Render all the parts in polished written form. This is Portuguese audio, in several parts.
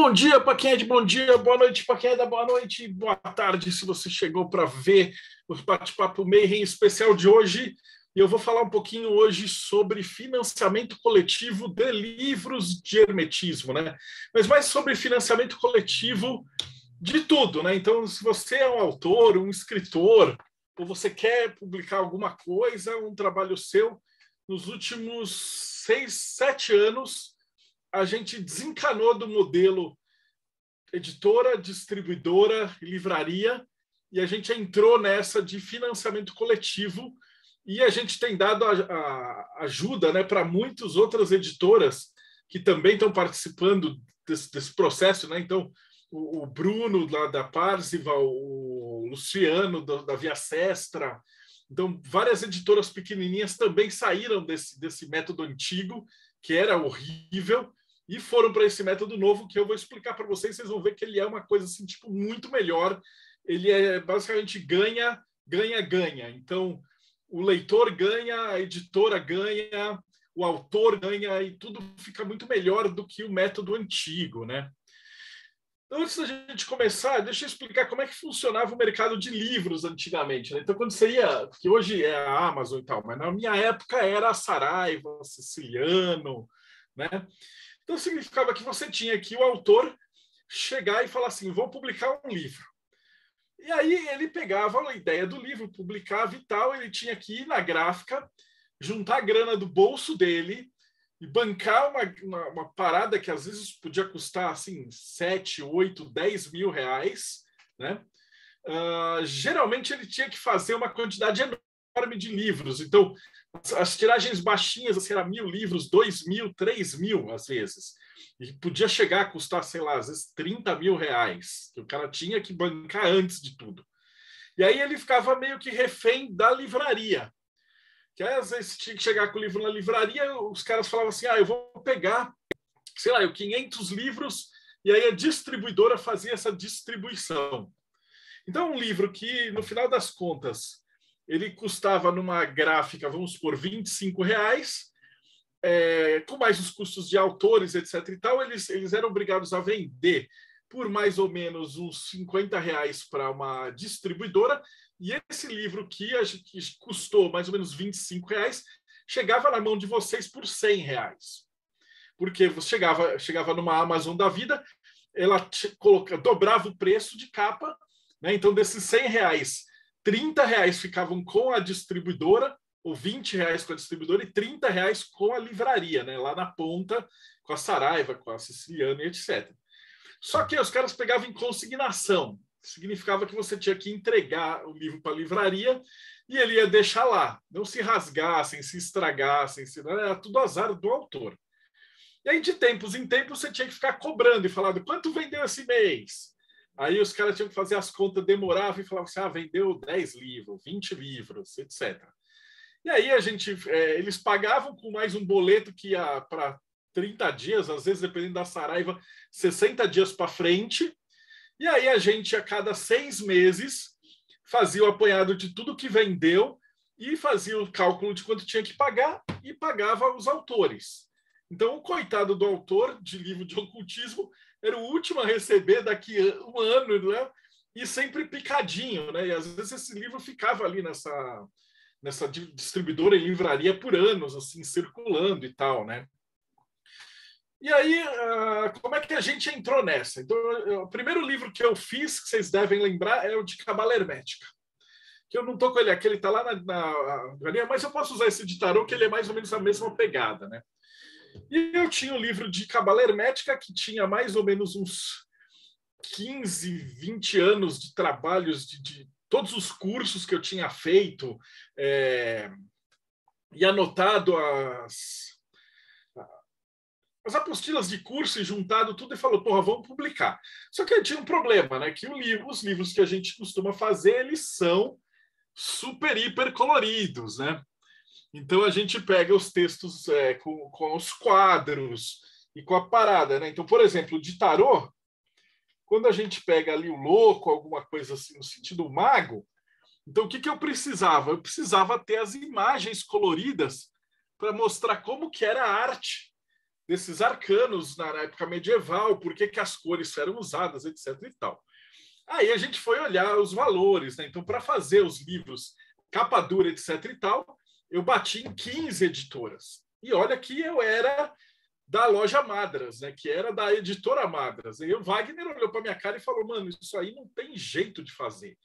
Bom dia para quem é de bom dia, boa noite para quem é da boa noite, boa tarde se você chegou para ver o bate-papo Mayhem especial de hoje. E eu vou falar um pouquinho hoje sobre financiamento coletivo de livros de hermetismo, né? Mas mais sobre financiamento coletivo de tudo, né? Então, se você é um autor, um escritor, ou você quer publicar alguma coisa, um trabalho seu, nos últimos 6, 7 anos, a gente desencanou do modelo editora, distribuidora, livraria, e a gente entrou nessa de financiamento coletivo, e a gente tem dado a ajuda, né, para muitas outras editoras que também estão participando desse processo, né? Então, o Bruno lá da Parzival, o Luciano da Via Sestra. Então, várias editoras pequenininhas também saíram desse método antigo, que era horrível, e foram para esse método novo que eu vou explicar para vocês. Vocês vão ver que ele é uma coisa assim, tipo, muito melhor. Ele é basicamente ganha, ganha, ganha. Então, o leitor ganha, a editora ganha, o autor ganha, e tudo fica muito melhor do que o método antigo, né? Então, antes da gente começar, deixa eu explicar como é que funcionava o mercado de livros antigamente, né? Então, quando você ia, que hoje é a Amazon e tal, mas na minha época era a Saraiva, a Siciliano, né? Então, significava que você tinha que o autor chegar e falar assim, vou publicar um livro. E aí ele pegava a ideia do livro, publicava e tal, ele tinha que ir na gráfica, juntar a grana do bolso dele e bancar uma parada que às vezes podia custar assim 7, 8, 10 mil reais, né? Geralmente ele tinha que fazer uma quantidade enorme de livros. Então, as tiragens baixinhas, assim, era 1.000 livros, 2.000, 3.000 às vezes. E podia chegar a custar, sei lá, às vezes 30 mil reais, que o cara tinha que bancar antes de tudo. E aí ele ficava meio que refém da livraria. Que aí, às vezes tinha que chegar com o livro na livraria, os caras falavam assim, eu vou pegar, sei lá, 500 livros, e aí a distribuidora fazia essa distribuição. Então, um livro que, no final das contas, ele custava numa gráfica, vamos supor, 25 reais, com mais os custos de autores, etc. e tal, eles eram obrigados a vender por mais ou menos uns 50 reais para uma distribuidora, e esse livro que custou mais ou menos 25 reais, chegava na mão de vocês por 100 reais. Porque você chegava numa Amazon da vida, ela dobrava o preço de capa, né? Então, desses 100 reais, 30 reais ficavam com a distribuidora, ou 20 reais com a distribuidora, e 30 reais com a livraria, né? Lá na ponta, com a Saraiva, com a Siciliano e etc. Só que os caras pegavam em consignação. Significava que você tinha que entregar o livro para a livraria e ele ia deixar lá. Não se rasgassem, se estragassem, era tudo azar do autor. E aí, de tempos em tempos, você tinha que ficar cobrando e falando quanto vendeu esse mês? Aí os caras tinham que fazer as contas, demorava e falava assim, vendeu 10 livros, 20 livros, etc. E aí eles pagavam com mais um boleto que ia para 30 dias, às vezes, dependendo da Saraiva, 60 dias para frente. E aí a gente, a cada 6 meses, fazia o apanhado de tudo que vendeu e fazia o cálculo de quanto tinha que pagar e pagava os autores. Então, o coitado do autor de livro de ocultismo era o último a receber daqui a um ano, né? E sempre picadinho, né? E às vezes esse livro ficava ali nessa distribuidora e livraria por anos, assim, circulando e tal, né? E aí, como é que a gente entrou nessa? Então, o primeiro livro que eu fiz, que vocês devem lembrar, é o de Cabala Hermética. Que eu não estou com ele aqui, ele está lá na livraria, mas eu posso usar esse de tarô, que ele é mais ou menos a mesma pegada, né? E eu tinha um livro de Cabala Hermética que tinha mais ou menos uns 15, 20 anos de trabalhos de todos os cursos que eu tinha feito e anotado as apostilas de curso e juntado tudo e falou, porra, vamos publicar. Só que tinha um problema, né? Que os livros que a gente costuma fazer, eles são super, hiper coloridos, né? Então, a gente pega os textos com os quadros e com a parada, né? Então, por exemplo, de tarô, quando a gente pega ali o louco, alguma coisa assim, no sentido mago, então, o que eu precisava? Eu precisava ter as imagens coloridas para mostrar como que era a arte desses arcanos na época medieval, por que as cores eram usadas, etc. e tal. Aí a gente foi olhar os valores, né? Então, para fazer os livros capa dura, etc. e tal, eu bati em 15 editoras. E olha que eu era da loja Madras, né? Que era da editora Madras. E o Wagner olhou para minha cara e falou: mano, isso aí não tem jeito de fazer.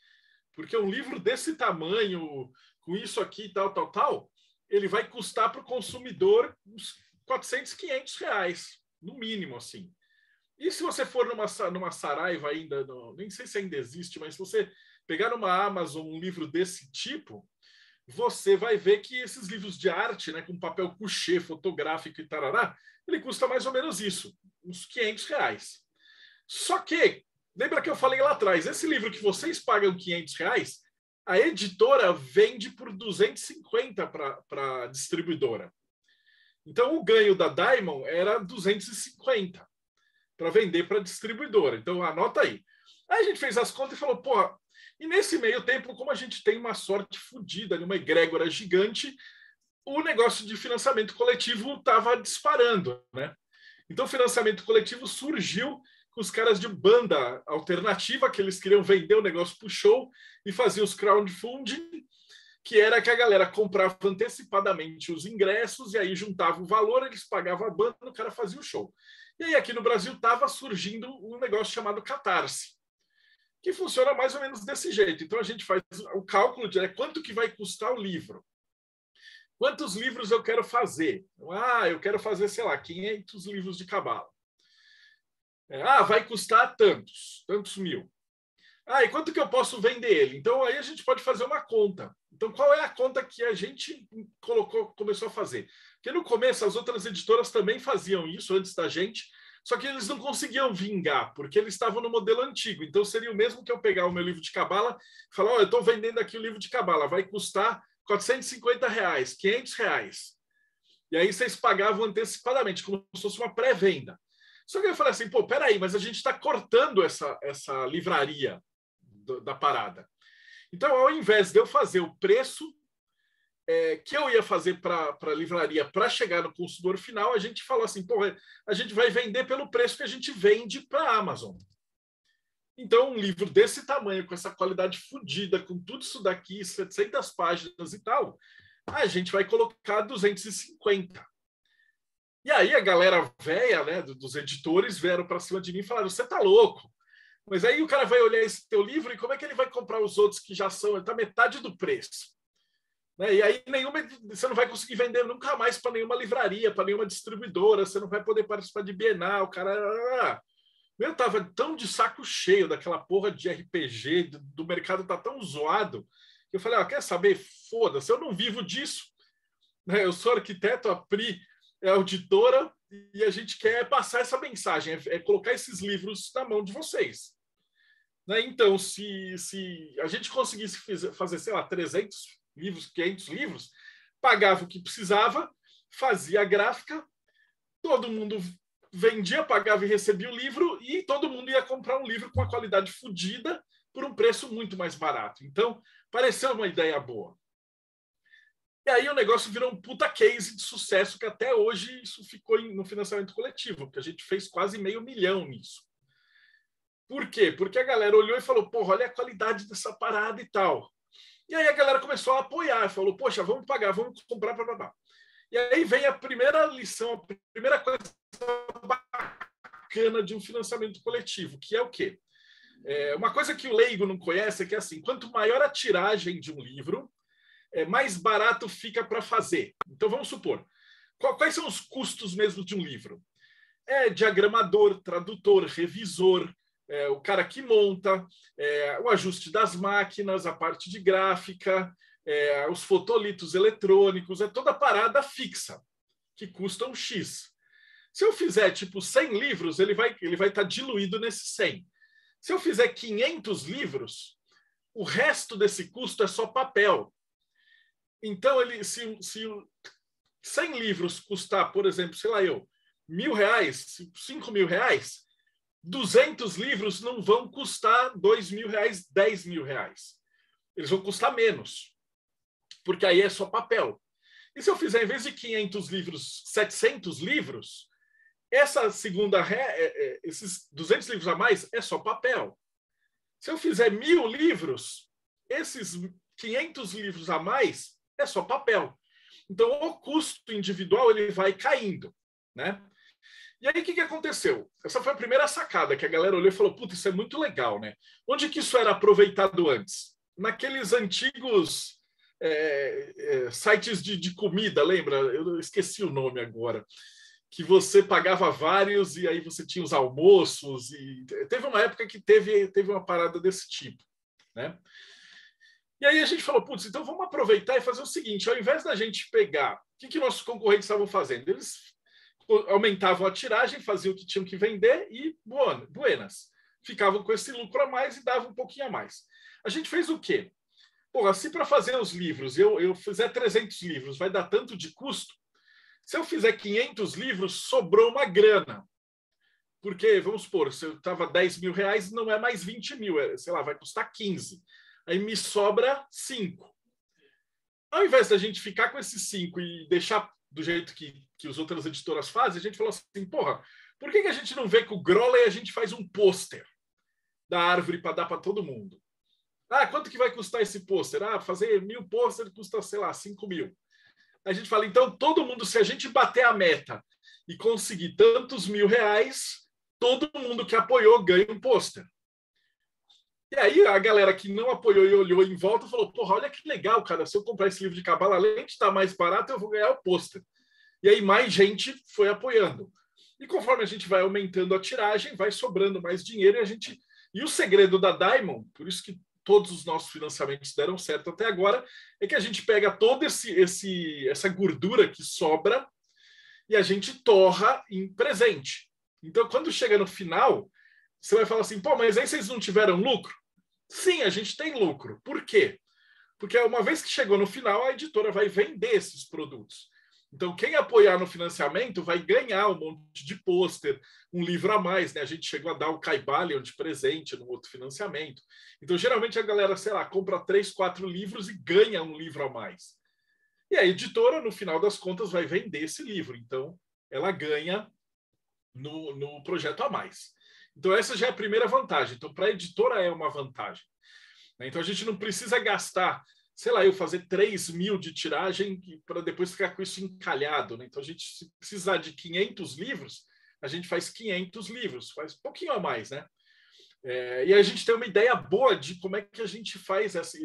Porque um livro desse tamanho, com isso aqui, tal, ele vai custar para o consumidor uns 400, 500 reais, no mínimo, assim. E se você for numa Saraiva ainda, nem sei se ainda existe, mas se você pegar numa Amazon um livro desse tipo, você vai ver que esses livros de arte, né, com papel couché, fotográfico e tarará, ele custa mais ou menos isso, uns 500 reais. Só que, lembra que eu falei lá atrás, esse livro que vocês pagam 500 reais, a editora vende por 250 para a distribuidora. Então, o ganho da Diamond era 250 para vender para a distribuidora. Então, anota aí. Aí a gente fez as contas e falou, porra, e nesse meio tempo, como a gente tem uma sorte fodida, uma egrégora gigante, o negócio de financiamento coletivo estava disparando, né? Então, o financiamento coletivo surgiu com os caras de banda alternativa, que eles queriam vender o negócio para o show e faziam os crowdfunding, que era que a galera comprava antecipadamente os ingressos e aí juntava o valor, eles pagavam a banda, o cara fazia o show. E aí aqui no Brasil estava surgindo um negócio chamado Catarse, que funciona mais ou menos desse jeito. Então a gente faz o cálculo de quanto que vai custar o livro. Quantos livros eu quero fazer? Eu quero fazer, sei lá, 500 livros de cabala. Vai custar tantos mil. E quanto que eu posso vender ele? Então, aí a gente pode fazer uma conta. Então, qual é a conta que a gente começou a fazer? Porque no começo, as outras editoras também faziam isso antes da gente, só que eles não conseguiam vingar, porque eles estavam no modelo antigo. Então, seria o mesmo que eu pegar o meu livro de cabala e falar, eu estou vendendo aqui o livro de cabala, vai custar 450 reais, 500 reais. E aí vocês pagavam antecipadamente, como se fosse uma pré-venda. Só que eu falei assim, peraí, mas a gente está cortando essa livraria da parada. Então, ao invés de eu fazer o preço que eu ia fazer para a livraria para chegar no consumidor final, a gente falou assim, a gente vai vender pelo preço que a gente vende para a Amazon. Então, um livro desse tamanho, com essa qualidade fodida, com tudo isso daqui, 700 páginas e tal, a gente vai colocar 250. E aí a galera velha, né, dos editores, vieram para cima de mim e falaram, você tá louco? Mas aí o cara vai olhar esse teu livro e como é que ele vai comprar os outros que já são, está metade do preço? Né? E aí você não vai conseguir vender nunca mais para nenhuma livraria, para nenhuma distribuidora, você não vai poder participar de Bienal, cara... Eu tava tão de saco cheio daquela porra de RPG, do mercado tá tão zoado, que eu falei, quer saber? Foda-se, eu não vivo disso. Né? Eu sou arquiteto, a Pri é auditora, e a gente quer passar essa mensagem, é colocar esses livros na mão de vocês. Né? Então, se a gente conseguisse fazer, sei lá, 300 livros, 500 livros, pagava o que precisava, fazia a gráfica, todo mundo vendia, pagava e recebia o livro, e todo mundo ia comprar um livro com uma qualidade fodida por um preço muito mais barato. Então, pareceu uma ideia boa. E aí o negócio virou um puta case de sucesso, que até hoje isso ficou no financiamento coletivo, porque a gente fez quase 500 mil nisso. Por quê? Porque a galera olhou e falou, olha a qualidade dessa parada e tal. E aí a galera começou a apoiar, falou, poxa, vamos pagar, vamos comprar, blá. E aí vem a primeira lição, a primeira coisa bacana de um financiamento coletivo, que é o quê? Uma coisa que o leigo não conhece é que, assim, quanto maior a tiragem de um livro, mais barato fica para fazer. Então, vamos supor, quais são os custos mesmo de um livro? Diagramador, tradutor, revisor, o cara que monta, o ajuste das máquinas, a parte de gráfica, os fotolitos eletrônicos, toda parada fixa, que custa um X. Se eu fizer, 100 livros, ele vai estar diluído nesses 100. Se eu fizer 500 livros, o resto desse custo é só papel. Então, se 100 livros custar, por exemplo, sei lá R$1.000, R$5.000, 200 livros não vão custar R$2.000, R$10.000. Eles vão custar menos, porque aí é só papel. E se eu fizer, em vez de 500 livros, 700 livros, essa segunda esses 200 livros a mais é só papel. Se eu fizer 1.000 livros, esses 500 livros a mais é só papel. Então, o custo individual ele vai caindo, né? E aí, o que aconteceu? Essa foi a primeira sacada que a galera olhou e falou, puta, isso é muito legal, né? Onde que isso era aproveitado antes? Naqueles antigos sites de comida, lembra? Eu esqueci o nome agora. Que você pagava vários e aí você tinha os almoços. E teve uma época que teve uma parada desse tipo, né? E aí a gente falou, putz, então vamos aproveitar e fazer o seguinte, ao invés da gente pegar... O que nossos concorrentes estavam fazendo? Eles aumentavam a tiragem, faziam o que tinham que vender e buenas. Ficavam com esse lucro a mais e davam um pouquinho a mais. A gente fez o quê? Porra, se para fazer os livros eu fizer 300 livros, vai dar tanto de custo? Se eu fizer 500 livros, sobrou uma grana. Porque, vamos supor, se eu estava 10 mil reais, não é mais 20 mil, sei lá, vai custar 15. Aí me sobra 5. Ao invés da gente ficar com esses 5 e deixar do jeito que as outras editoras fazem, a gente falou assim, porra, por que a gente não vê com o Groley a gente faz um pôster da árvore para dar para todo mundo? Ah, quanto que vai custar esse pôster? Ah, fazer 1.000 pôster custa, sei lá, 5 mil. A gente fala, então, todo mundo, se a gente bater a meta e conseguir tantos mil reais, todo mundo que apoiou ganha um pôster. E aí a galera que não apoiou e olhou em volta falou, porra, olha que legal, cara, se eu comprar esse livro de cabala, além de estar mais barato, eu vou ganhar o pôster. E aí mais gente foi apoiando. E conforme a gente vai aumentando a tiragem, vai sobrando mais dinheiro e o segredo da Diamond, por isso que todos os nossos financiamentos deram certo até agora, é que a gente pega toda essa gordura que sobra e a gente torra em presente. Então, quando chega no final, você vai falar assim, pô, mas aí vocês não tiveram lucro? Sim, a gente tem lucro. Por quê? Porque uma vez que chegou no final, a editora vai vender esses produtos. Então, quem apoiar no financiamento vai ganhar um monte de pôster, um livro a mais, né? A gente chegou a dar o Caibalion de presente no outro financiamento. Então, geralmente a galera, sei lá, compra 3, 4 livros e ganha um livro a mais. E a editora, no final das contas, vai vender esse livro. Então, ela ganha no projeto a mais. Então, essa já é a primeira vantagem. Então, para a editora é uma vantagem. Então, a gente não precisa gastar, sei lá, eu fazer 3 mil de tiragem para depois ficar com isso encalhado. Né? Então, a gente, se precisar de 500 livros, a gente faz 500 livros, faz um pouquinho a mais, né? E a gente tem uma ideia boa de como é que a gente faz essa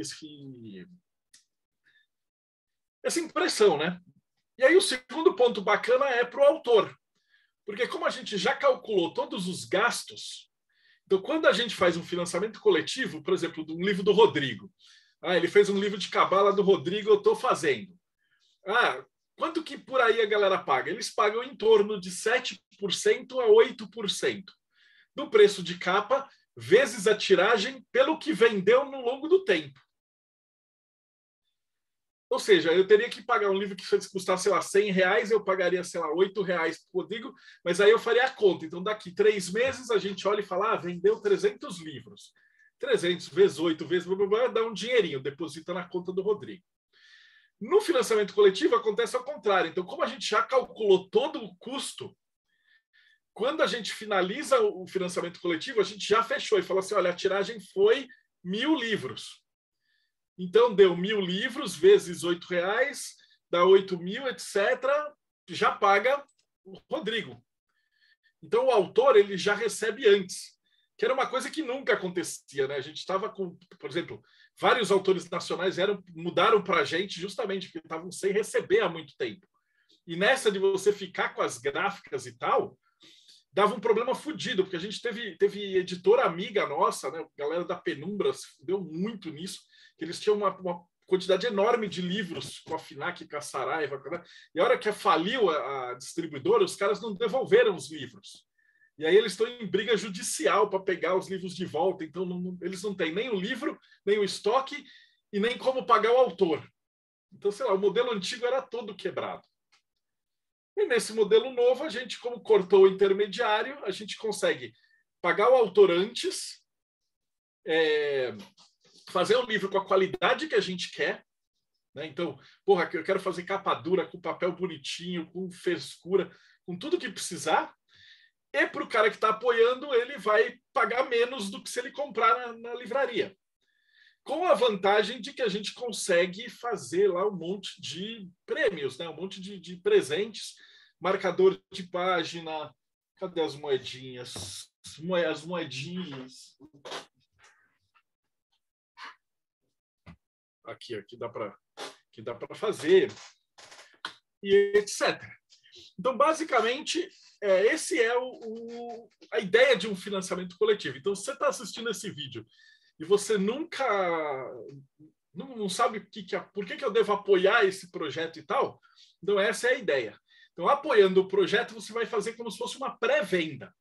impressão, né? E aí o segundo ponto bacana é para o autor. Porque como a gente já calculou todos os gastos, então quando a gente faz um financiamento coletivo, por exemplo, de um livro do Rodrigo, ele fez um livro de cabala do Rodrigo, eu estou fazendo. Quanto que por aí a galera paga? Eles pagam em torno de 7% a 8% do preço de capa, vezes a tiragem, pelo que vendeu no longo do tempo. Ou seja, eu teria que pagar um livro que custasse, sei lá, 100 reais, eu pagaria, sei lá, 8 reais para o Rodrigo, mas aí eu faria a conta. Então, daqui 3 meses, a gente olha e fala, vendeu 300 livros. 300 vezes 8 vezes, blá, blá, blá, dá um dinheirinho, deposita na conta do Rodrigo. No financiamento coletivo, acontece ao contrário. Então, como a gente já calculou todo o custo, quando a gente finaliza o financiamento coletivo, a gente já fechou e falou assim, olha, a tiragem foi 1.000 livros. Então, deu 1.000 livros vezes 8 reais, dá 8 mil, etc. Já paga o Rodrigo. Então, o autor ele já recebe antes, que era uma coisa que nunca acontecia. Né? A gente estava com, por exemplo, vários autores nacionais mudaram para a gente justamente porque estavam sem receber há muito tempo. E nessa de você ficar com as gráficas e tal, dava um problema fodido, porque a gente teve editora amiga nossa, né? A galera da Penumbra deu muito nisso, que eles tinham uma quantidade enorme de livros com a Finac, com a Saraiva, e a hora que faliu a distribuidora, os caras não devolveram os livros. E aí eles estão em briga judicial para pegar os livros de volta, então eles não têm nem o livro, nem o estoque e nem como pagar o autor. Então, sei lá, o modelo antigo era todo quebrado. E nesse modelo novo, a gente, como cortou o intermediário, a gente consegue pagar o autor antes, fazer um livro com a qualidade que a gente quer. Né? Então, eu quero fazer capa dura, com papel bonitinho, com frescura, com tudo que precisar. E para o cara que está apoiando, ele vai pagar menos do que se ele comprar na livraria. Com a vantagem de que a gente consegue fazer lá um monte de prêmios, né? Um monte de presentes, marcador de página. Cadê as moedinhas? As moedinhas. Aqui dá para fazer. E etc. Então, basicamente, esse é a ideia de um financiamento coletivo. Então, se você está assistindo esse vídeo e você nunca não sabe por que eu devo apoiar esse projeto e tal, então essa é a ideia. Então, apoiando o projeto, você vai fazer como se fosse uma pré-venda.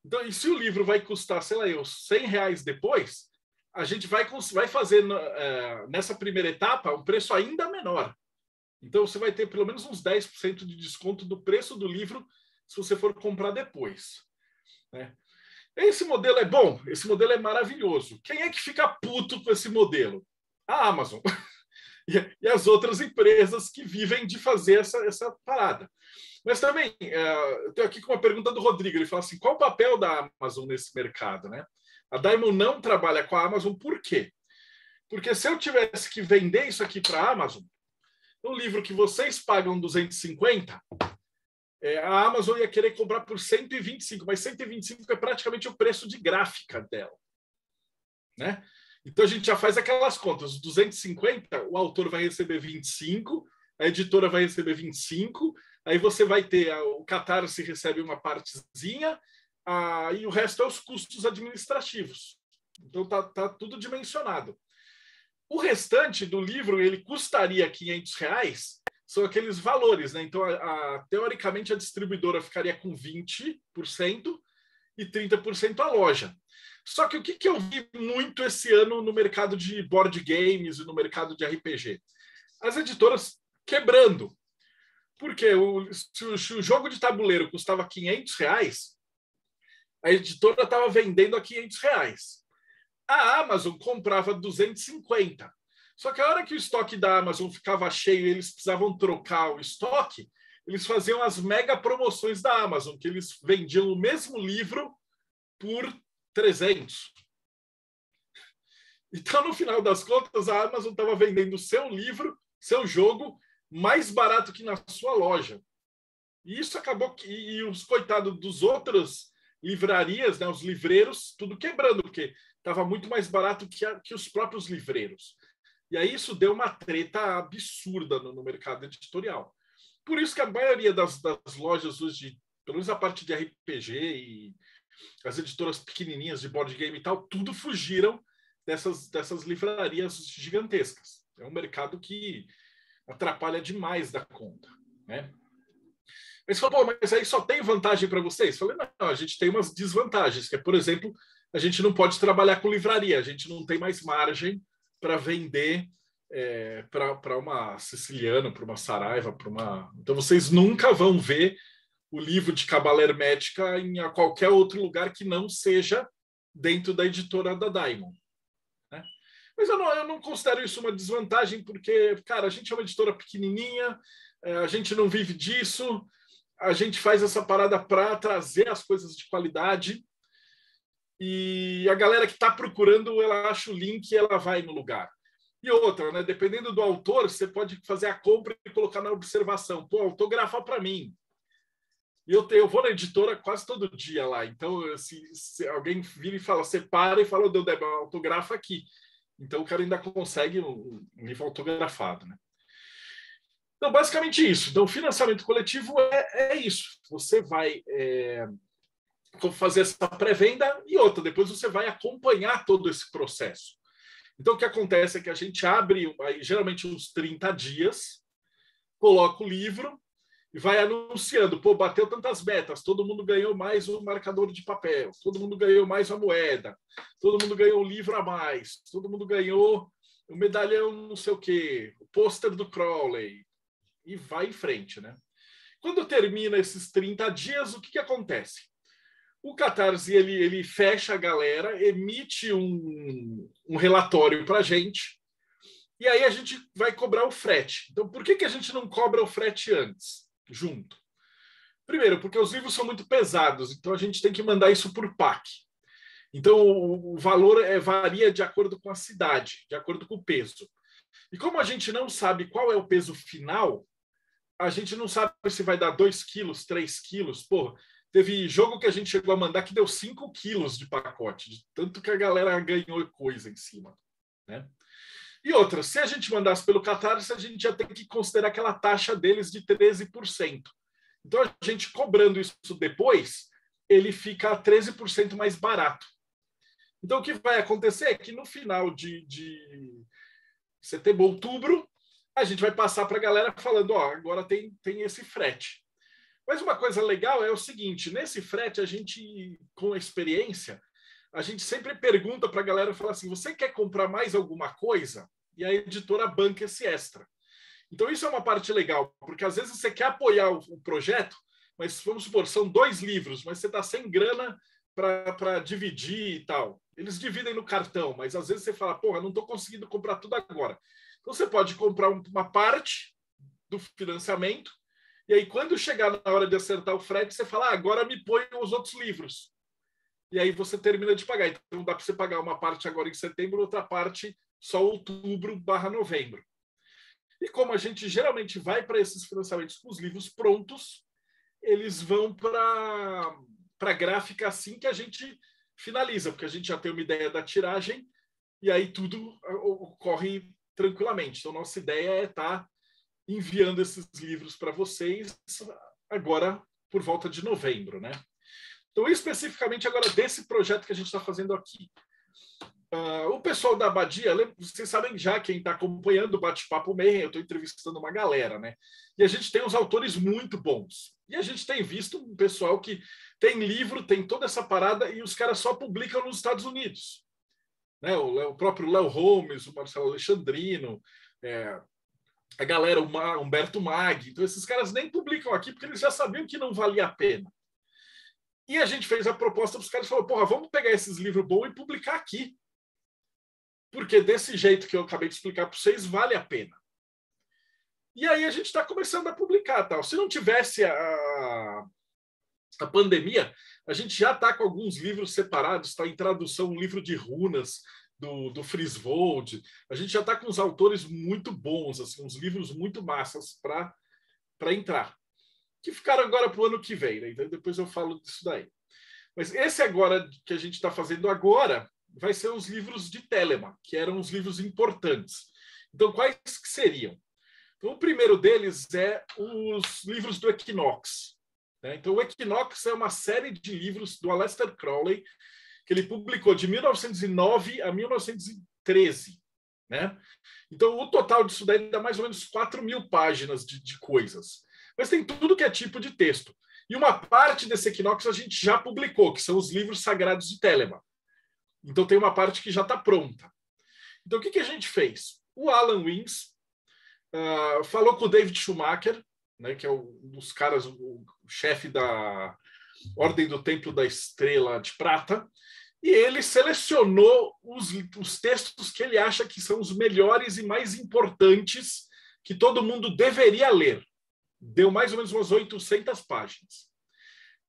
Então, e se o livro vai custar, sei lá, R$100 depois, a gente vai fazer nessa primeira etapa um preço ainda menor. Então, você vai ter pelo menos uns 10% de desconto do preço do livro se você for comprar depois. Né? Esse modelo é bom, esse modelo é maravilhoso. Quem é que fica puto com esse modelo? A Amazon e as outras empresas que vivem de fazer essa parada. Mas também, eu estou aqui com uma pergunta do Rodrigo. Ele fala assim, qual o papel da Amazon nesse mercado? Né? A Diamond não trabalha com a Amazon, por quê? Porque se eu tivesse que vender isso aqui para a Amazon, um livro que vocês pagam 250, a Amazon ia querer comprar por 125, mas 125 é praticamente o preço de gráfica dela. Né? Então a gente já faz aquelas contas. 250, o autor vai receber 25, a editora vai receber 25, aí você vai ter o Catarse recebe uma partezinha, e o resto é os custos administrativos. Então tá tudo dimensionado. O restante do livro, ele custaria R$500, são aqueles valores, né? Então, teoricamente, a distribuidora ficaria com 20% e 30% a loja. Só que o que eu vi muito esse ano no mercado de board games e no mercado de RPG? As editoras quebrando. Porque se o jogo de tabuleiro custava R$500, a editora estava vendendo a R$500. A Amazon comprava 250. Só que a hora que o estoque da Amazon ficava cheio e eles precisavam trocar o estoque, eles faziam as mega promoções da Amazon, que eles vendiam o mesmo livro por 300. Então, no final das contas, a Amazon estava vendendo o seu livro, seu jogo, mais barato que na sua loja. E isso acabou e os coitados dos outros livrarias, né, os livreiros, tudo quebrando, porque estava muito mais barato que os próprios livreiros. E aí isso deu uma treta absurda no mercado editorial. Por isso que a maioria das lojas hoje, pelo menos a parte de RPG e as editoras pequenininhas de board game e tal, tudo fugiram dessas livrarias gigantescas. É um mercado que atrapalha demais da conta. Né? Mas você falou, mas aí só tem vantagem para vocês? Eu falei, não, a gente tem umas desvantagens, que é, por exemplo, a gente não pode trabalhar com livraria, a gente não tem mais margem para vender para uma Siciliana, para uma Saraiva, para uma... Então vocês nunca vão ver o livro de Cabala Hermética em qualquer outro lugar que não seja dentro da editora da Diamond. Né? Mas eu não considero isso uma desvantagem, porque, cara, a gente é uma editora pequenininha, a gente não vive disso, a gente faz essa parada para trazer as coisas de qualidade e a galera que está procurando, ela acha o link e ela vai no lugar. E outra, né? Dependendo do autor, você pode fazer a compra e colocar na observação. Pô, autografa para mim. E eu vou na editora quase todo dia lá. Então, se alguém vira e fala, separa e fala, Deu Débora, autografa aqui. Então, o cara ainda consegue um livro autografado, né? Então, basicamente isso. Então, o financiamento coletivo é isso. Você vai fazer essa pré-venda e outra, depois você vai acompanhar todo esse processo. Então, o que acontece é que a gente abre, geralmente, uns 30 dias, coloca o livro e vai anunciando, pô, bateu tantas metas, todo mundo ganhou mais um marcador de papel, todo mundo ganhou mais uma moeda, todo mundo ganhou um livro a mais, todo mundo ganhou um medalhão não sei o quê, o pôster do Crowley, e vai em frente, né? Quando termina esses 30 dias, o que acontece? O Catarse ele fecha a galera, emite um relatório para a gente, e aí a gente vai cobrar o frete. Então, por que a gente não cobra o frete antes, junto? Primeiro, porque os livros são muito pesados, então a gente tem que mandar isso por PAC. Então, o valor varia de acordo com a cidade, de acordo com o peso. E como a gente não sabe qual é o peso final, a gente não sabe se vai dar 2 quilos, 3 quilos. Pô, teve jogo que a gente chegou a mandar que deu 5 quilos de pacote, de tanto que a galera ganhou coisa em cima, né? E outra, se a gente mandasse pelo Catarse, a gente já tem que considerar aquela taxa deles de 13%. Então, a gente cobrando isso depois, ele fica 13% mais barato. Então, o que vai acontecer é que no final de setembro, outubro, a gente vai passar para a galera falando, ó, agora tem esse frete. Mas uma coisa legal é o seguinte, nesse frete, a gente, com a experiência, a gente sempre pergunta para a galera, fala assim, você quer comprar mais alguma coisa? E a editora banca esse extra. Então, isso é uma parte legal, porque às vezes você quer apoiar o projeto, mas vamos supor, são 2 livros, mas você está sem grana para dividir e tal. Eles dividem no cartão, mas às vezes você fala, porra, não estou conseguindo comprar tudo agora. Então, você pode comprar uma parte do financiamento, e aí, quando chegar na hora de acertar o frete, você fala, agora me põe os outros livros. E aí você termina de pagar. Então, dá para você pagar uma parte agora em setembro, outra parte só outubro/novembro. E como a gente geralmente vai para esses financiamentos com os livros prontos, eles vão para a gráfica assim que a gente finaliza, porque a gente já tem uma ideia da tiragem e aí tudo ocorre tranquilamente. Então, nossa ideia é estar enviando esses livros para vocês agora por volta de novembro, né? Então, especificamente agora desse projeto que a gente está fazendo aqui. O pessoal da Abadia, vocês sabem já, quem está acompanhando o Bate-Papo Mayhem, eu estou entrevistando uma galera, né? E a gente tem uns autores muito bons. E a gente tem visto um pessoal que tem livro, tem toda essa parada, e os caras só publicam nos Estados Unidos. Né? O próprio Léo Holmes, o Marcelo Alexandrino, a galera, o Humberto Maggi. Então, esses caras nem publicam aqui, porque eles já sabiam que não valia a pena. E a gente fez a proposta para os caras e falou, porra, vamos pegar esses livros bons e publicar aqui. Porque desse jeito que eu acabei de explicar para vocês, vale a pena. E aí a gente está começando a publicar. Tal. Se não tivesse a pandemia, a gente já está com alguns livros separados, está em tradução um livro de runas do Friswold. A gente já está com uns autores muito bons, assim, uns livros muito massas para entrar. Que ficaram agora para o ano que vem, né? Então depois eu falo disso daí. Mas esse agora que a gente está fazendo agora vai ser os livros de Telema, que eram os livros importantes. Então, quais que seriam? Então, o primeiro deles é os livros do Equinox. Né? Então, o Equinox é uma série de livros do Aleister Crowley, que ele publicou de 1909 a 1913. Né? Então, o total disso daí dá mais ou menos 4.000 páginas de coisas. Mas tem tudo que é tipo de texto. E uma parte desse Equinox a gente já publicou, que são os livros sagrados de Telema. Então, tem uma parte que já está pronta. Então, o que a gente fez? O Alan Wins falou com o David Schumacher, né, que é um dos caras, o chefe da Ordem do Templo da Estrela de Prata, e ele selecionou os textos que ele acha que são os melhores e mais importantes que todo mundo deveria ler. Deu mais ou menos umas 800 páginas.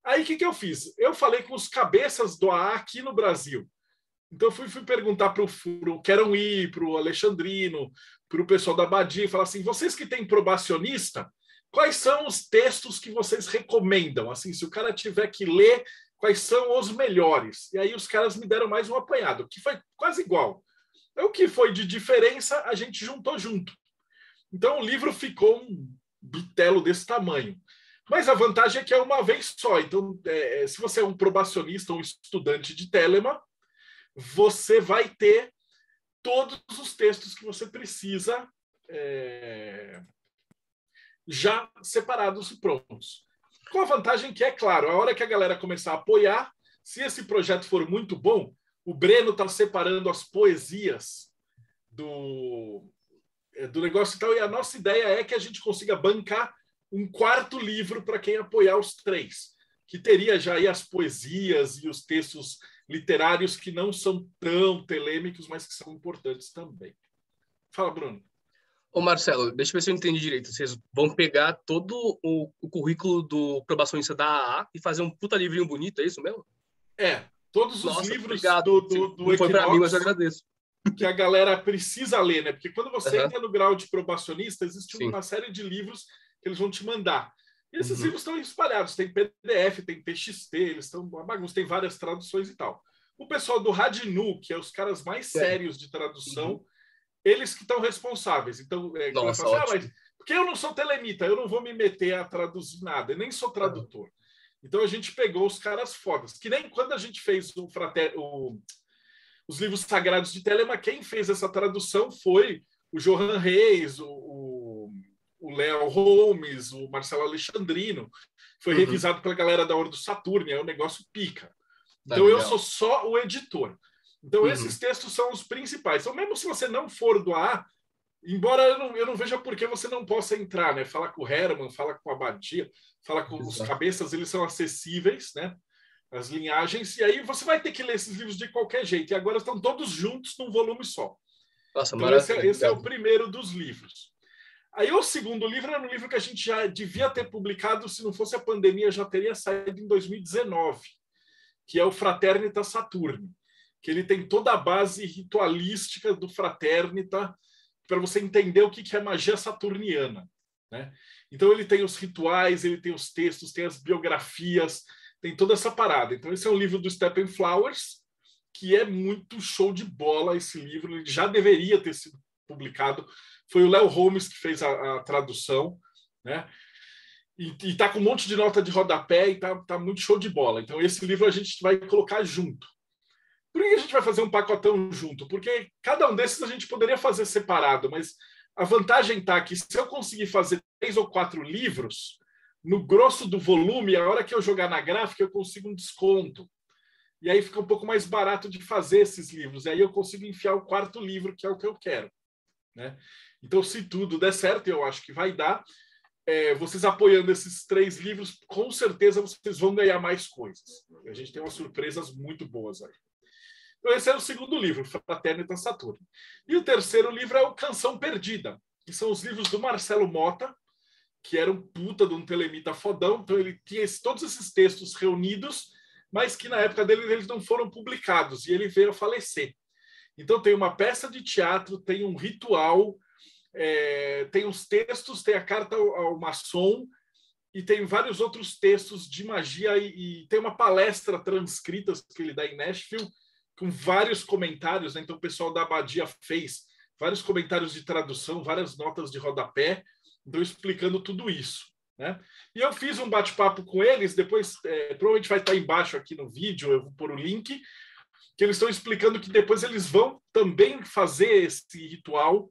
Aí, o que eu fiz? Eu falei com os cabeças do AA aqui no Brasil. Então, eu fui perguntar para o Queron-I, para o Alexandrino, para o pessoal da Abadia, e falar assim, vocês que têm probacionista, quais são os textos que vocês recomendam? Assim, se o cara tiver que ler, quais são os melhores? E aí os caras me deram mais um apanhado, que foi quase igual. O que foi de diferença, a gente juntou junto. Então, o livro ficou um bitelo desse tamanho. Mas a vantagem é que é uma vez só. Então, se você é um probacionista, um estudante de Telema, você vai ter todos os textos que você precisa já separados e prontos. Com a vantagem que, é claro, a hora que a galera começar a apoiar, se esse projeto for muito bom, o Breno está separando as poesias do negócio e tal, e a nossa ideia é que a gente consiga bancar um 4º livro para quem apoiar os 3, que teria já aí as poesias e os textos literários que não são tão telêmicos, mas que são importantes também. Fala, Bruno. Ô, Marcelo, deixa eu ver se eu entendi direito. Vocês vão pegar todo o currículo do probacionista da AA e fazer um puta livrinho bonito, é isso mesmo? Todos os Nossa, livros obrigado. do Não foi para mim, mas eu Equinox agradeço. que a galera precisa ler, né? Porque quando você Uhum. entra no grau de probacionista, existe Sim. uma série de livros que eles vão te mandar. E esses Uhum. livros estão espalhados, tem PDF, tem TXT, eles estão uma bagunça, tem várias traduções e tal. O pessoal do Radinu, que é os caras mais sérios de tradução, eles que estão responsáveis. Então, eu Nossa, falo assim, ótimo. mas porque eu não sou telemita, eu não vou me meter a traduzir nada, eu nem sou tradutor. Então a gente pegou os caras fodas, que nem quando a gente fez os livros sagrados de Telema, quem fez essa tradução foi o Johan Reis, o Léo Holmes, o Marcelo Alexandrino. Foi revisado pela galera da Ordo Saturnia, é um negócio pica. Então eu sou só o editor. Então esses textos são os principais. Então mesmo se você não for do AA, embora eu não veja por que você não possa entrar, né? Fala com o Herman, fala com a Abadia, fala com os cabeças, eles são acessíveis, né? As linhagens, e aí você vai ter que ler esses livros de qualquer jeito. E agora estão todos juntos num volume só. Nossa, então esse é o primeiro dos livros. Aí o segundo livro era um livro que a gente já devia ter publicado, se não fosse a pandemia, já teria saído em 2019, que é o Fraternita Saturni, que ele tem toda a base ritualística do Fraternita, para você entender o que é magia saturniana, né? Então ele tem os rituais, ele tem os textos, tem as biografias, tem toda essa parada. Então esse é um livro do Stephen Flowers, que é muito show de bola esse livro, ele já deveria ter sido publicado. Foi o Léo Holmes que fez a tradução, né? E tá com um monte de nota de rodapé e tá muito show de bola. Então esse livro a gente vai colocar junto. Por que a gente vai fazer um pacotão junto? Porque cada um desses a gente poderia fazer separado, mas a vantagem está que se eu conseguir fazer 3 ou 4 livros, no grosso do volume, a hora que eu jogar na gráfica, eu consigo um desconto. E aí fica um pouco mais barato de fazer esses livros. E aí eu consigo enfiar o 4º livro, que é o que eu quero, né? Então, se tudo der certo, eu acho que vai dar, vocês apoiando esses 3 livros, com certeza vocês vão ganhar mais coisas. A gente tem umas surpresas muito boas aí. Então, esse é o segundo livro, Fraternita Saturni. E o terceiro livro é o Canção Perdida, que são os livros do Marcelo Mota, que era um puta de um telemita fodão. Então, ele tinha todos esses textos reunidos, mas que na época dele eles não foram publicados, e ele veio a falecer. Então, tem uma peça de teatro, tem um ritual, tem os textos, tem a carta ao maçom, e tem vários outros textos de magia, e tem uma palestra transcrita que ele dá em Nashville, com vários comentários, né? Então o pessoal da Abadia fez vários comentários de tradução, várias notas de rodapé, então explicando tudo isso, né? E eu fiz um bate-papo com eles, depois provavelmente vai estar embaixo aqui no vídeo, eu vou pôr o link, que eles estão explicando que depois eles vão também fazer esse ritual,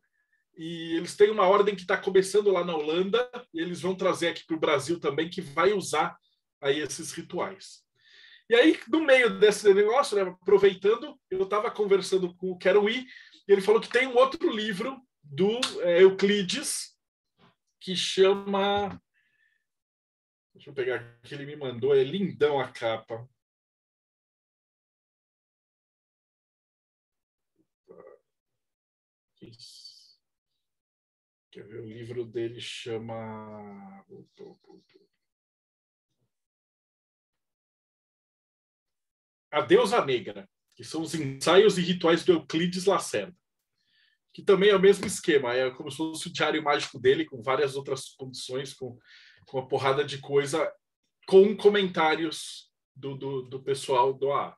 e eles têm uma ordem que está começando lá na Holanda, e eles vão trazer aqui para o Brasil também, que vai usar aí esses rituais. E aí, no meio desse negócio, né, aproveitando, eu estava conversando com o Kerui, e ele falou que tem um outro livro do Euclides, que chama... Deixa eu pegar aqui que ele me mandou, é lindão a capa. Quer ver? O livro dele chama... A Deusa Negra, que são os ensaios e rituais do Euclides Lacerda, que também é o mesmo esquema, é como se fosse o diário mágico dele, com várias outras condições, com uma porrada de coisa, com comentários do pessoal do AA.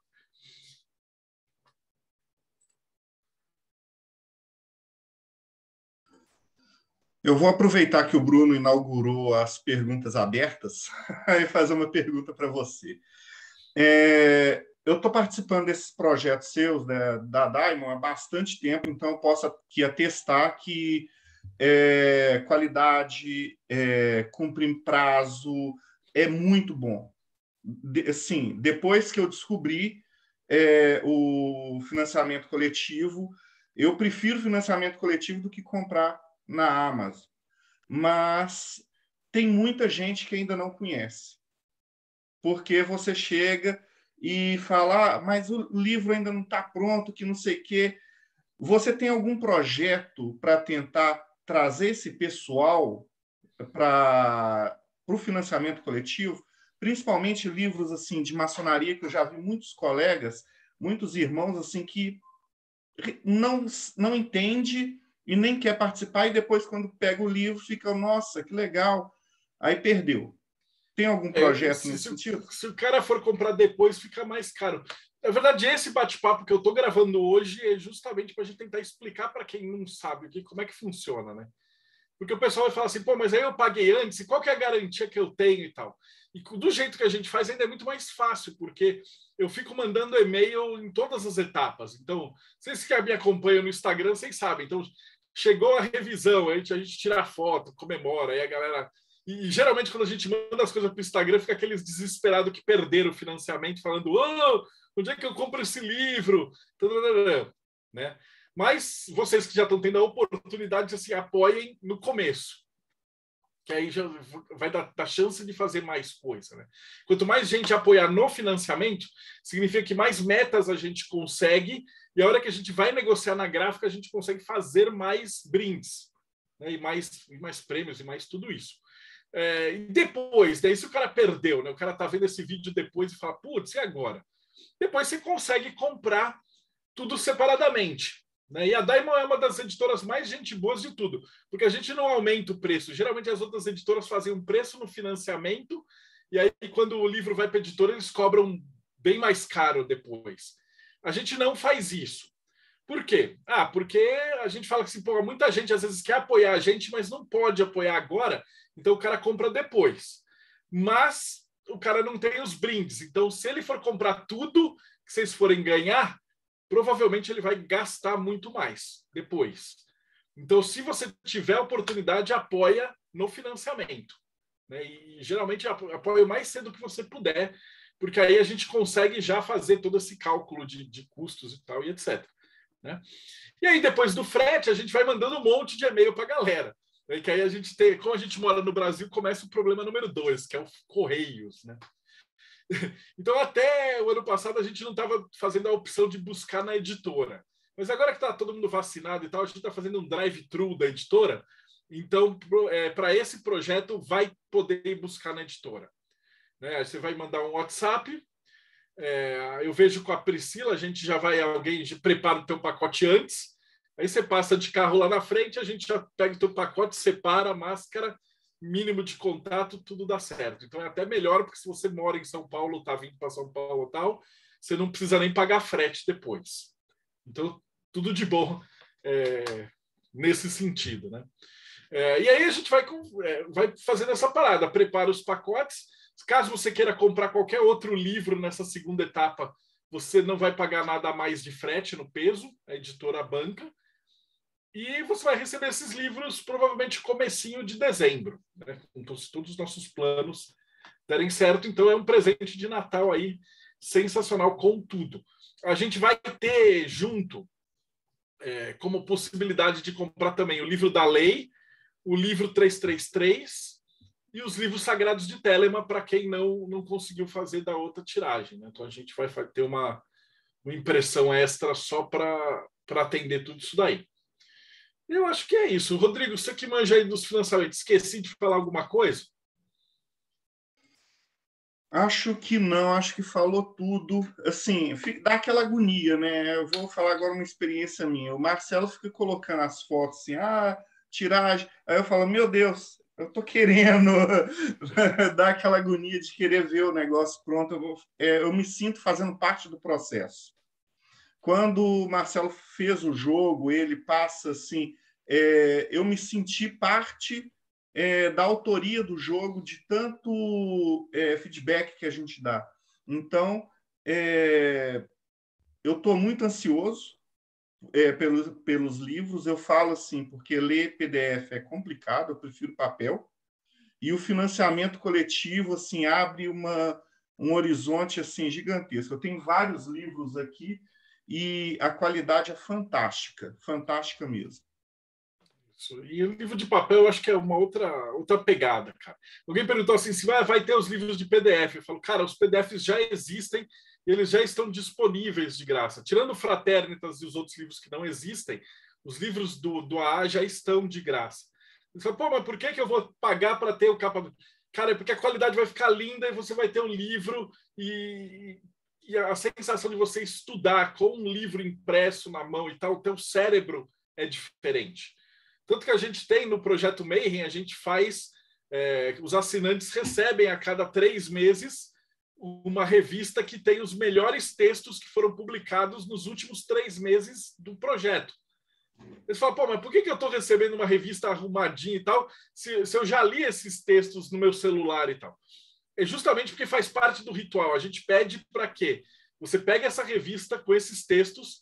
Eu vou aproveitar que o Bruno inaugurou as perguntas abertas e fazer uma pergunta para você. Eu estou participando desses projetos seus, né, da Diamond, há bastante tempo, então eu posso aqui atestar que qualidade, cumprir prazo, é muito bom. Sim, depois que eu descobri o financiamento coletivo, eu prefiro financiamento coletivo do que comprar na Amazon. Mas tem muita gente que ainda não conhece. Porque você chega e fala, mas o livro ainda não está pronto, que não sei o quê. Você tem algum projeto para tentar trazer esse pessoal para o financiamento coletivo, principalmente livros assim de maçonaria, que eu já vi muitos colegas, muitos irmãos assim que não entende e nem quer participar, e depois, quando pega o livro, fica, nossa, que legal, aí perdeu. Tem algum projeto nesse sentido? Se o cara for comprar depois, fica mais caro. Na verdade, esse bate-papo que eu estou gravando hoje é justamente para a gente tentar explicar para quem não sabe como é que funciona, né? Porque o pessoal vai falar assim, pô, mas aí eu paguei antes, e qual que é a garantia que eu tenho e tal? E do jeito que a gente faz ainda é muito mais fácil, porque eu fico mandando e-mail em todas as etapas. Então, vocês que me acompanham no Instagram, vocês sabem. Então, chegou a revisão, a gente tira a foto, comemora, aí a galera... E geralmente, quando a gente manda as coisas para o Instagram, fica aqueles desesperados que perderam o financiamento, falando, oh, onde é que eu compro esse livro? Né? Mas vocês que já estão tendo a oportunidade, assim, apoiem no começo, que aí já vai dar chance de fazer mais coisa, né? Quanto mais gente apoiar no financiamento, significa que mais metas a gente consegue, e a hora que a gente vai negociar na gráfica, a gente consegue fazer mais brindes, né? E mais prêmios e mais tudo isso. E depois, daí se o cara perdeu, né? O cara tá vendo esse vídeo depois e fala, putz, e agora? Depois você consegue comprar tudo separadamente. Né? E a Diamond é uma das editoras mais gente boas de tudo, porque a gente não aumenta o preço. Geralmente as outras editoras fazem um preço no financiamento, e aí quando o livro vai para a editora, eles cobram bem mais caro depois. A gente não faz isso. Por quê? Porque a gente fala que assim, pô, muita gente às vezes quer apoiar a gente, mas não pode apoiar agora, então o cara compra depois. Mas o cara não tem os brindes. Então, se ele for comprar tudo que vocês forem ganhar, provavelmente ele vai gastar muito mais depois. Então, se você tiver a oportunidade, apoia no financiamento. Né? E geralmente apoia o mais cedo que você puder, porque aí a gente consegue já fazer todo esse cálculo de custos e tal, e etc. Né? E aí, depois do frete, a gente vai mandando um monte de e-mail para a galera. Né? Que aí a gente tem, como a gente mora no Brasil, começa o problema número 2, que é o Correios, né? Então, até o ano passado, a gente não estava fazendo a opção de buscar na editora. Mas agora que está todo mundo vacinado e tal, a gente está fazendo um drive-thru da editora. Então, para esse projeto, vai poder ir buscar na editora. Né? Você vai mandar um WhatsApp. Eu vejo com a Priscila, a gente já vai, alguém prepara o teu pacote antes. Aí você passa de carro lá na frente, a gente já pega o teu pacote, separa a máscara, mínimo de contato, tudo dá certo. Então é até melhor, porque se você mora em São Paulo, está vindo para São Paulo tal, você não precisa nem pagar frete depois. Então, tudo de bom nesse sentido, né? E aí a gente vai fazendo essa parada, prepara os pacotes. Caso você queira comprar qualquer outro livro nessa segunda etapa, você não vai pagar nada a mais de frete no peso, a editora banca. E você vai receber esses livros provavelmente comecinho de dezembro, né? Então, se todos os nossos planos derem certo, então é um presente de Natal aí sensacional com tudo. A gente vai ter junto, como possibilidade de comprar também o livro da lei, o livro 333 e os livros sagrados de Telema para quem não conseguiu fazer da outra tiragem. Né? Então a gente vai ter uma impressão extra só para atender tudo isso daí. Eu acho que é isso. Rodrigo, você que manja aí dos financiamentos, esqueci de falar alguma coisa? Acho que não, acho que falou tudo. Assim, dá aquela agonia, né? Eu vou falar agora uma experiência minha. O Marcelo fica colocando as fotos assim, tiragem. Aí eu falo, meu Deus, eu tô querendo dar aquela agonia de querer ver o negócio pronto. Eu me sinto fazendo parte do processo. Quando o Marcelo fez o jogo, ele passa assim, eu me senti parte da autoria do jogo, de tanto feedback que a gente dá. Então, eu estou muito ansioso pelos livros. Eu falo assim, porque ler PDF é complicado, eu prefiro papel. E o financiamento coletivo assim, abre um horizonte assim, gigantesco. Eu tenho vários livros aqui, e a qualidade é fantástica, fantástica mesmo. Isso. E o livro de papel eu acho que é uma outra pegada, cara. Alguém perguntou assim, se vai ter os livros de PDF. Eu falo, cara, os PDFs já existem, eles já estão disponíveis de graça. Tirando o Fraternitas e os outros livros que não existem, Os livros do AA já estão de graça. Você fala, pô, mas por que eu vou pagar para ter o capa? Cara, é porque a qualidade vai ficar linda e você vai ter um livro e a sensação de você estudar com um livro impresso na mão e tal, o teu cérebro é diferente. Tanto que a gente tem no Projeto Mayhem, a gente faz... os assinantes recebem a cada 3 meses uma revista que tem os melhores textos que foram publicados nos últimos 3 meses do projeto. Eles falam, pô, mas por que eu estou recebendo uma revista arrumadinha e tal, se eu já li esses textos no meu celular e tal? É justamente porque faz parte do ritual. A gente pede para quê? Você pega essa revista com esses textos,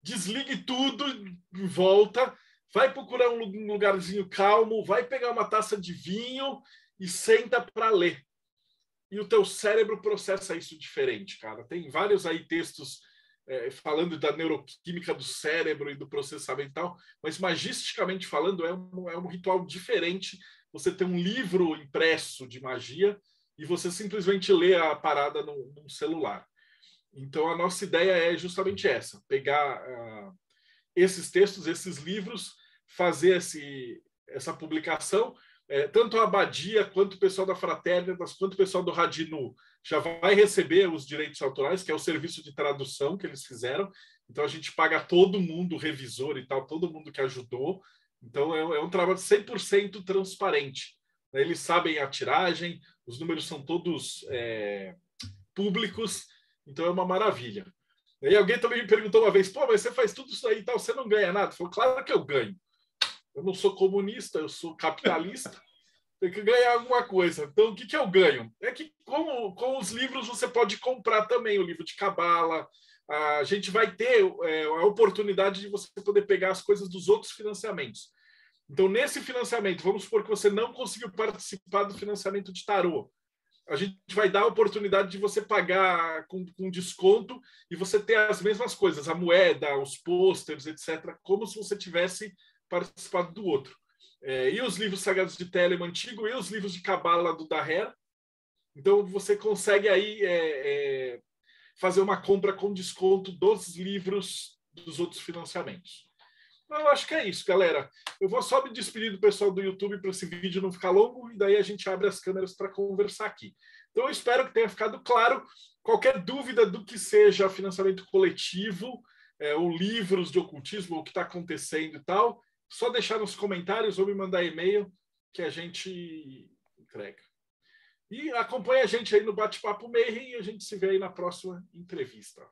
desligue tudo em volta, vai procurar um lugarzinho calmo, vai pegar uma taça de vinho e senta para ler. E o teu cérebro processa isso diferente, cara. Tem vários aí textos falando da neuroquímica do cérebro e do processamento e tal, mas magisticamente falando é um ritual diferente. Você tem um livro impresso de magia e você simplesmente lê a parada num celular. Então a nossa ideia é justamente essa, pegar esses textos, esses livros, fazer essa publicação, tanto a Abadia, quanto o pessoal da Fraternitas, quanto o pessoal do Radinu já vai receber os direitos autorais, que é o serviço de tradução que eles fizeram. Então, a gente paga todo mundo, o revisor e tal, todo mundo que ajudou. Então, é um trabalho 100% transparente. Eles sabem a tiragem, os números são todos públicos, então é uma maravilha. E alguém também me perguntou uma vez, pô, mas você faz tudo isso aí e tal, você não ganha nada? Eu falei, claro que eu ganho. Eu não sou comunista, eu sou capitalista, tem que ganhar alguma coisa. Então, o que eu ganho? É que com os livros você pode comprar também o livro de Cabala. A gente vai ter a oportunidade de você poder pegar as coisas dos outros financiamentos. Então, nesse financiamento, vamos supor que você não conseguiu participar do financiamento de tarô. A gente vai dar a oportunidade de você pagar com desconto e você ter as mesmas coisas, a moeda, os pôsteres, etc., como se você tivesse participado do outro. E os livros sagrados de Telemann antigo e os livros de Cabala do Daher. Então, você consegue aí fazer uma compra com desconto dos livros dos outros financiamentos. Eu acho que é isso, galera. Eu vou só me despedir do pessoal do YouTube para esse vídeo não ficar longo e daí a gente abre as câmeras para conversar aqui. Então, eu espero que tenha ficado claro. Qualquer dúvida do que seja financiamento coletivo, ou livros de ocultismo, ou o que está acontecendo e tal, só deixar nos comentários ou me mandar e-mail que a gente entrega. E acompanha a gente aí no Bate-Papo Mayhem e a gente se vê aí na próxima entrevista.